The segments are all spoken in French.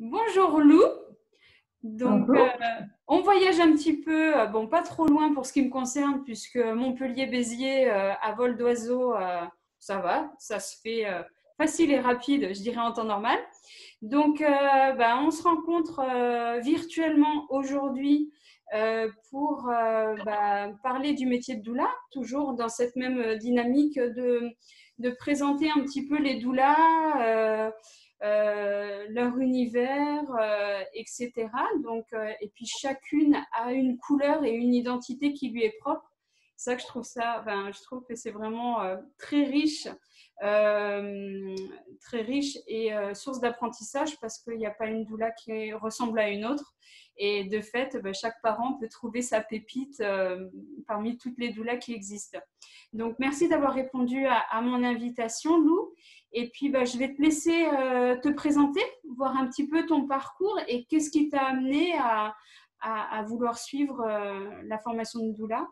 Bonjour Lou. Donc, Bonjour. on voyage un petit peu, bon, pas trop loin pour ce qui me concerne, puisque Montpellier-Béziers, à vol d'oiseau, ça va, ça se fait facile et rapide, je dirais en temps normal. Donc, on se rencontre virtuellement aujourd'hui pour parler du métier de doula, toujours dans cette même dynamique de présenter un petit peu les doulas, leur univers, etc. Donc, et puis chacune a une couleur et une identité qui lui est propre. C'est ça que je trouve je trouve que c'est vraiment euh, très riche et source d'apprentissage parce qu'il n'y a pas une doula qui ressemble à une autre. Et de fait, chaque parent peut trouver sa pépite parmi toutes les doulas qui existent. Donc, merci d'avoir répondu à mon invitation, Lou. Et puis, je vais te laisser te présenter, voir un petit peu ton parcours et qu'est-ce qui t'a amené à vouloir suivre la formation de doula.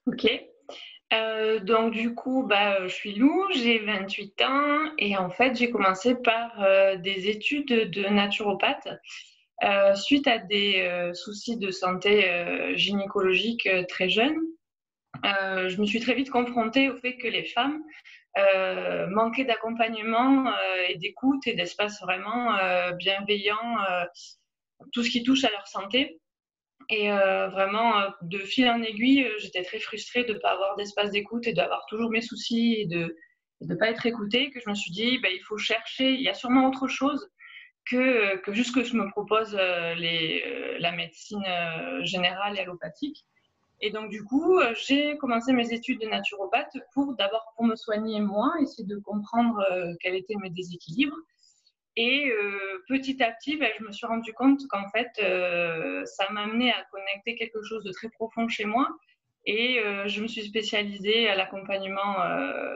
Ok. Donc du coup, je suis Lou, j'ai 28 ans et en fait j'ai commencé par des études de naturopathe suite à des soucis de santé gynécologique très jeune. Je me suis très vite confrontée au fait que les femmes manquaient d'accompagnement et d'écoute et d'espace vraiment bienveillant, tout ce qui touche à leur santé. Et vraiment, de fil en aiguille, j'étais très frustrée de ne pas avoir d'espace d'écoute et d'avoir toujours mes soucis et de ne pas être écoutée, que je me suis dit, il faut chercher, il y a sûrement autre chose que juste que je me propose la médecine générale et allopathique. Et donc, du coup, j'ai commencé mes études de naturopathe d'abord pour me soigner moi, essayer de comprendre quels étaient mes déséquilibres. Et petit à petit, je me suis rendu compte qu'en fait, ça m'amenait à connecter quelque chose de très profond chez moi. Et je me suis spécialisée à l'accompagnement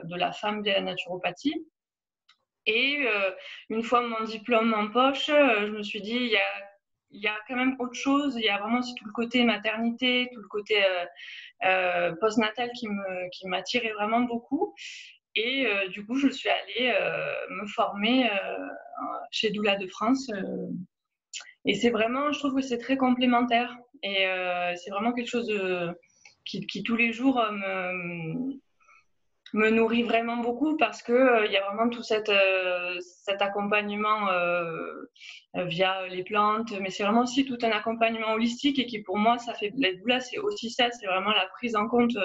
de la femme via la naturopathie. Et une fois mon diplôme en poche, je me suis dit, il y a quand même autre chose. Il y a vraiment tout le côté maternité, tout le côté postnatal qui m'attirait vraiment beaucoup. Et du coup, je suis allée me former chez Doula de France. Et c'est vraiment, je trouve que c'est très complémentaire. Et c'est vraiment quelque chose qui tous les jours me nourrit vraiment beaucoup parce que il y a vraiment tout cet accompagnement via les plantes, mais c'est vraiment aussi tout un accompagnement holistique et qui pour moi, ça fait la doula, c'est aussi ça, c'est vraiment la prise en compte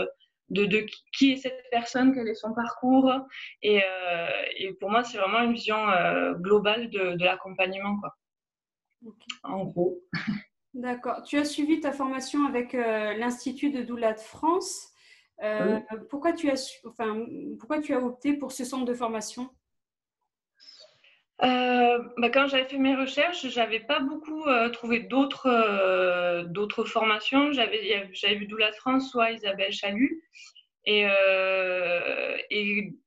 de qui est cette personne, quel est son parcours et pour moi, c'est vraiment une vision globale de l'accompagnement, quoi. Okay. En gros. D'accord. Tu as suivi ta formation avec l'Institut de Doula de France. Oui. Pourquoi tu as opté pour ce centre de formation? Quand j'avais fait mes recherches, j'avais pas beaucoup trouvé d'autres formations. J'avais vu Doula de France, soit Isabelle Chalut. Et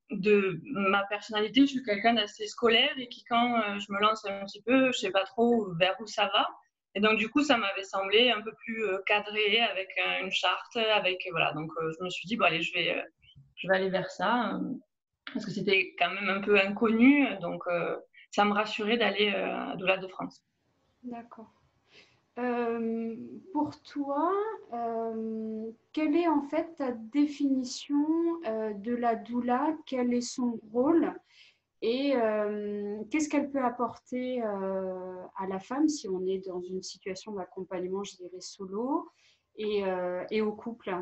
de ma personnalité, je suis quelqu'un d'assez scolaire et qui, quand je me lance un petit peu, je sais pas trop vers où ça va. Et donc, du coup, ça m'avait semblé un peu plus cadré avec une charte, voilà. Donc, je me suis dit, bon, allez, je vais aller vers ça parce que c'était quand même un peu inconnu. Donc, ça me rassurait d'aller à Doula de France. D'accord. Pour toi, quelle est en fait ta définition de la doula? Quel est son rôle? Et qu'est-ce qu'elle peut apporter à la femme si on est dans une situation d'accompagnement, je dirais, solo et au couple?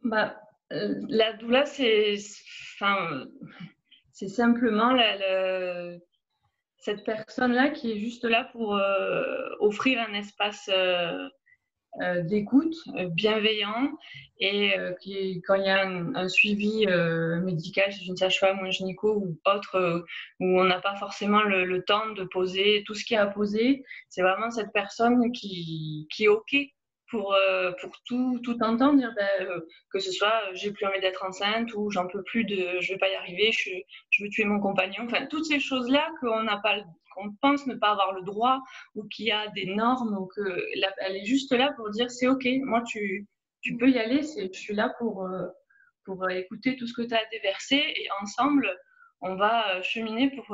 Bah, la doula, enfin, c'est simplement cette personne-là qui est juste là pour offrir un espace d'écoute bienveillant et quand il y a un suivi médical chez une sage-femme ou un gynéco ou autre, où on n'a pas forcément le temps de poser tout ce qu'il y a à poser, c'est vraiment cette personne qui est OK pour tout entendre, dire que ce soit j'ai plus envie d'être enceinte ou j'en peux plus je vais pas y arriver, je veux tuer mon compagnon, enfin toutes ces choses-là qu'on pense ne pas avoir le droit ou qu'il y a des normes ou elle est juste là pour dire c'est OK, moi tu peux y aller, je suis là pour écouter tout ce que tu as à déverser et ensemble on va cheminer pour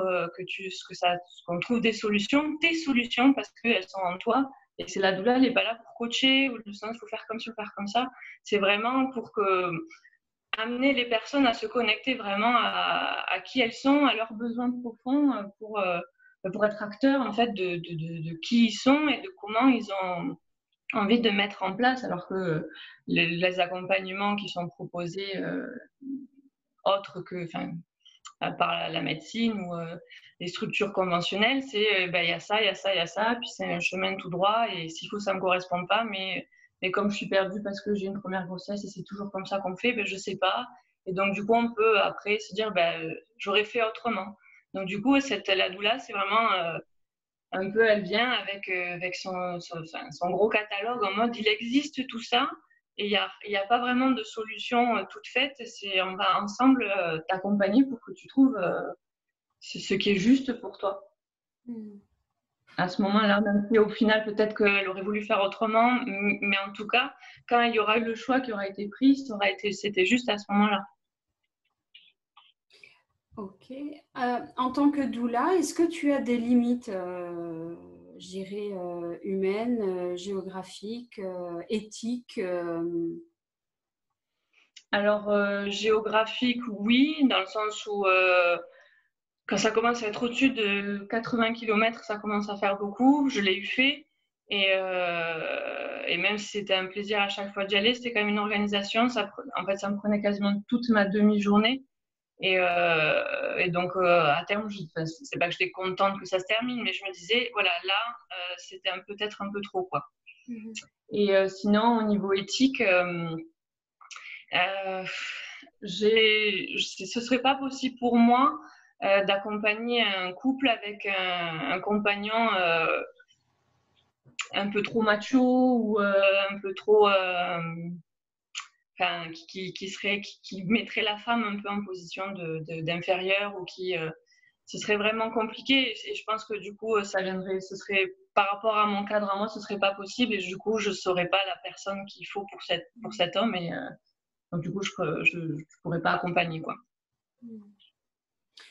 qu'on trouve des solutions, tes solutions, parce qu'elles sont en toi. Et c'est la doula, elle n'est pas là pour coacher ou le sens, il faut faire comme ci, il faut faire comme ça. C'est vraiment pour amener les personnes à se connecter vraiment à qui elles sont, à leurs besoins profonds pour être acteurs en fait de qui ils sont et de comment ils ont envie de mettre en place, alors que les accompagnements qui sont proposés autres que, enfin, par la médecine ou les structures conventionnelles, c'est il y a ça, il y a ça, il y a ça, puis c'est un chemin tout droit et s'il faut ça me correspond pas, mais comme je suis perdue parce que j'ai une première grossesse et c'est toujours comme ça qu'on fait, je sais pas. Et donc du coup on peut après se dire j'aurais fait autrement. Donc du coup la doula c'est vraiment un peu, elle vient avec son gros catalogue en mode il existe tout ça et il y a pas vraiment de solution toute faite. C'est on va ensemble t'accompagner pour que tu trouves ce qui est juste pour toi. À ce moment-là, même si au final peut-être qu'elle aurait voulu faire autrement, mais en tout cas, quand il y aura eu le choix qui aura été pris, c'était juste à ce moment-là. Ok. En tant que doula, est-ce que tu as des limites, je dirais, humaines, géographiques, éthiques Alors, géographique, oui, dans le sens où quand ça commence à être au-dessus de 80 km, ça commence à faire beaucoup. Je l'ai eu fait. Et même si c'était un plaisir à chaque fois d'y aller, c'était quand même une organisation. En fait, ça me prenait quasiment toute ma demi-journée. Et donc, à terme, c'est pas que j'étais contente que ça se termine, mais je me disais, voilà, là, c'était peut-être un peu trop, quoi. Et sinon, au niveau éthique, ce serait pas possible pour moi d'accompagner un couple avec un compagnon un peu trop macho ou un peu trop enfin, qui mettrait la femme un peu en position d'inférieur ou ce serait vraiment compliqué et je pense que du coup ce serait par rapport à mon cadre à moi ce serait pas possible et du coup je saurais pas la personne qu'il faut pour cet homme et donc du coup je pourrais pas accompagner quoi.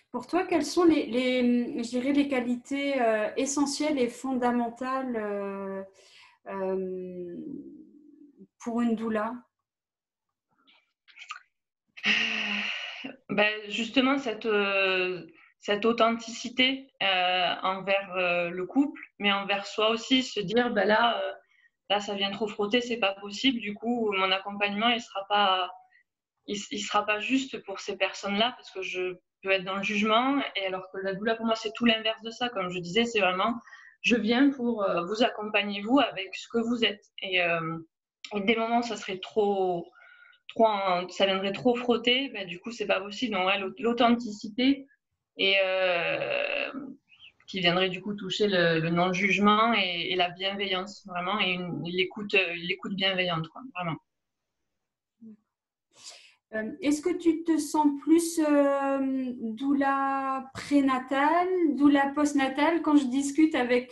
Pour toi, quelles sont je dirais les qualités essentielles et fondamentales pour une doula? Justement, cette authenticité envers le couple, mais envers soi aussi, se dire là, ça vient trop frotter, c'est pas possible. Du coup, mon accompagnement, il sera pas juste pour ces personnes-là parce que je peux être dans le jugement. Et alors que la doula, pour moi, c'est tout l'inverse de ça. Comme je disais, c'est vraiment, je viens pour vous accompagner, vous, avec ce que vous êtes. Et des moments, ça serait ça viendrait trop frotter, du coup, c'est pas possible. Donc, ouais, l'authenticité et qui viendrait du coup toucher le non-jugement et la bienveillance, vraiment, et l'écoute bienveillante, quoi, vraiment. Est-ce que tu te sens plus doula prénatale, doula postnatale? Quand je discute avec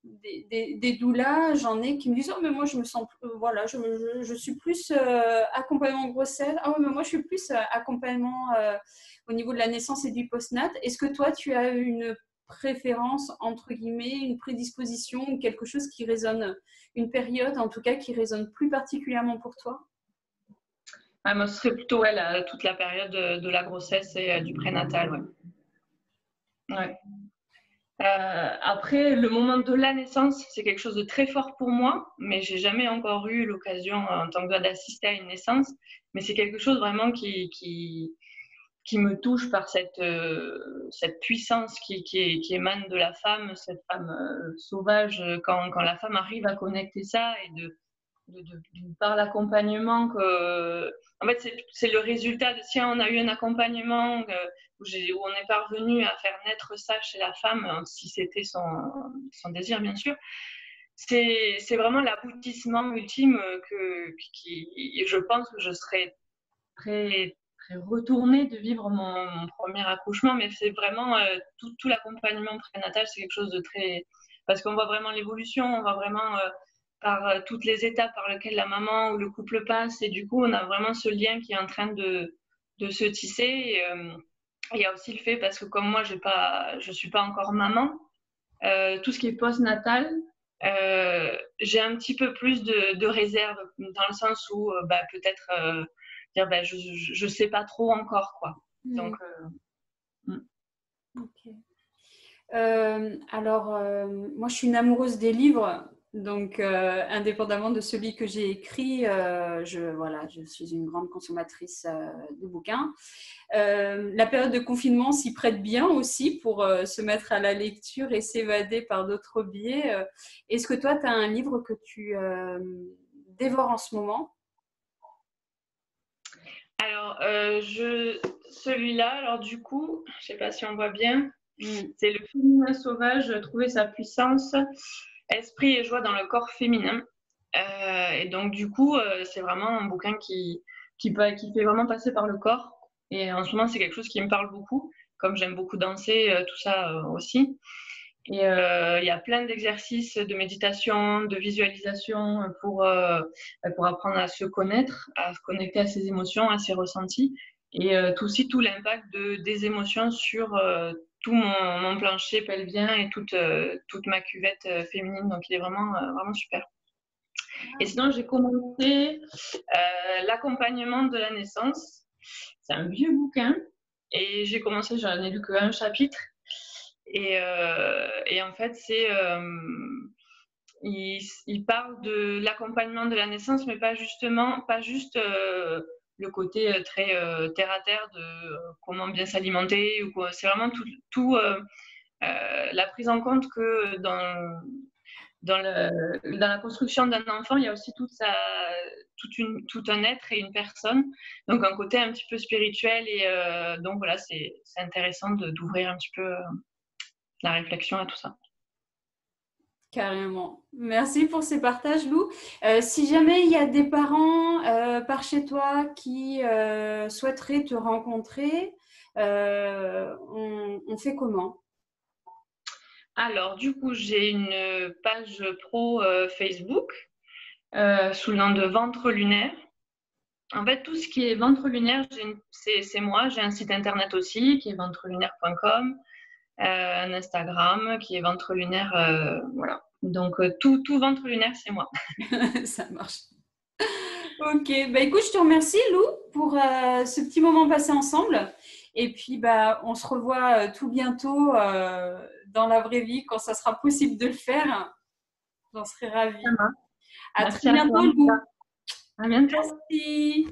des doulas, j'en ai qui me disent oh mais moi je me sens voilà je suis plus accompagnement grossesse. Ah mais moi je suis plus accompagnement au niveau de la naissance et du postnat. Est-ce que toi tu as une préférence entre guillemets, une prédisposition ou quelque chose qui résonne, une période en tout cas qui résonne plus particulièrement pour toi? Moi ce serait plutôt toute la période de la grossesse et du prénatal, ouais. Après, le moment de la naissance, c'est quelque chose de très fort pour moi, mais j'ai jamais encore eu l'occasion en tant que doula d'assister à une naissance. Mais c'est quelque chose vraiment qui me touche par cette puissance qui émane de la femme, cette femme sauvage, quand la femme arrive à connecter ça et par l'accompagnement en fait c'est le résultat de si on a eu un accompagnement où on est parvenu à faire naître ça chez la femme si c'était son désir bien sûr, c'est vraiment l'aboutissement ultime je pense que je serais très très retournée de vivre mon premier accouchement, mais c'est vraiment tout l'accompagnement prénatal, c'est quelque chose de très parce qu'on voit vraiment l'évolution, on voit vraiment par toutes les étapes par lesquelles la maman ou le couple passe. Et du coup, on a vraiment ce lien qui est en train de se tisser. Et, il y a aussi le fait, parce que comme moi, je suis pas encore maman, tout ce qui est post-natal, j'ai un petit peu plus de réserve, dans le sens où peut-être dire je sais pas trop encore, quoi. Donc Ok. Alors, moi, je suis une amoureuse des livres, donc indépendamment de celui que j'ai écrit, je suis une grande consommatrice de bouquins. La période de confinement s'y prête bien aussi pour se mettre à la lecture et s'évader par d'autres biais. Est-ce que toi, tu as un livre que tu dévores en ce moment? alors celui-là, alors du coup, je sais pas si on voit bien, c'est Le féminin sauvage, trouver sa puissance, esprit et joie dans le corps féminin. Et donc du coup, c'est vraiment un bouquin qui fait vraiment passer par le corps. Et en ce moment, c'est quelque chose qui me parle beaucoup, comme j'aime beaucoup danser, tout ça aussi. Et il y a plein d'exercices de méditation, de visualisation pour apprendre à se connaître, à se connecter à ses émotions, à ses ressentis. Et aussi tout l'impact des émotions sur tout mon plancher pelvien et toute ma cuvette féminine. Donc il est vraiment super. Et sinon, j'ai commencé l'accompagnement de la naissance. C'est un vieux bouquin. Et j'ai commencé, j'en ai lu qu'un chapitre. Et en fait, il parle de l'accompagnement de la naissance, mais pas juste le côté très terre à terre de comment bien s'alimenter ou quoi. C'est vraiment tout la prise en compte que dans la construction d'un enfant, il y a aussi tout un être et une personne. Donc un côté un petit peu spirituel. Et donc voilà, c'est intéressant d'ouvrir un petit peu la réflexion à tout ça. Carrément. Merci pour ces partages, Lou. Si jamais il y a des parents par chez toi qui souhaiteraient te rencontrer, on fait comment? Alors, du coup, j'ai une page pro Facebook sous le nom de Ventre Lunaire. En fait, tout ce qui est ventre lunaire, c'est moi. J'ai un site internet aussi qui est ventrelunaire.com, un Instagram qui est ventre lunaire. Voilà. Donc, tout ventre lunaire, c'est moi. Ça marche. Ok, bah écoute, je te remercie Lou pour ce petit moment passé ensemble. Et puis bah on se revoit tout bientôt dans la vraie vie quand ça sera possible de le faire. J'en serai ravie. À Merci très à toi. bientôt Lou. À bientôt. Merci.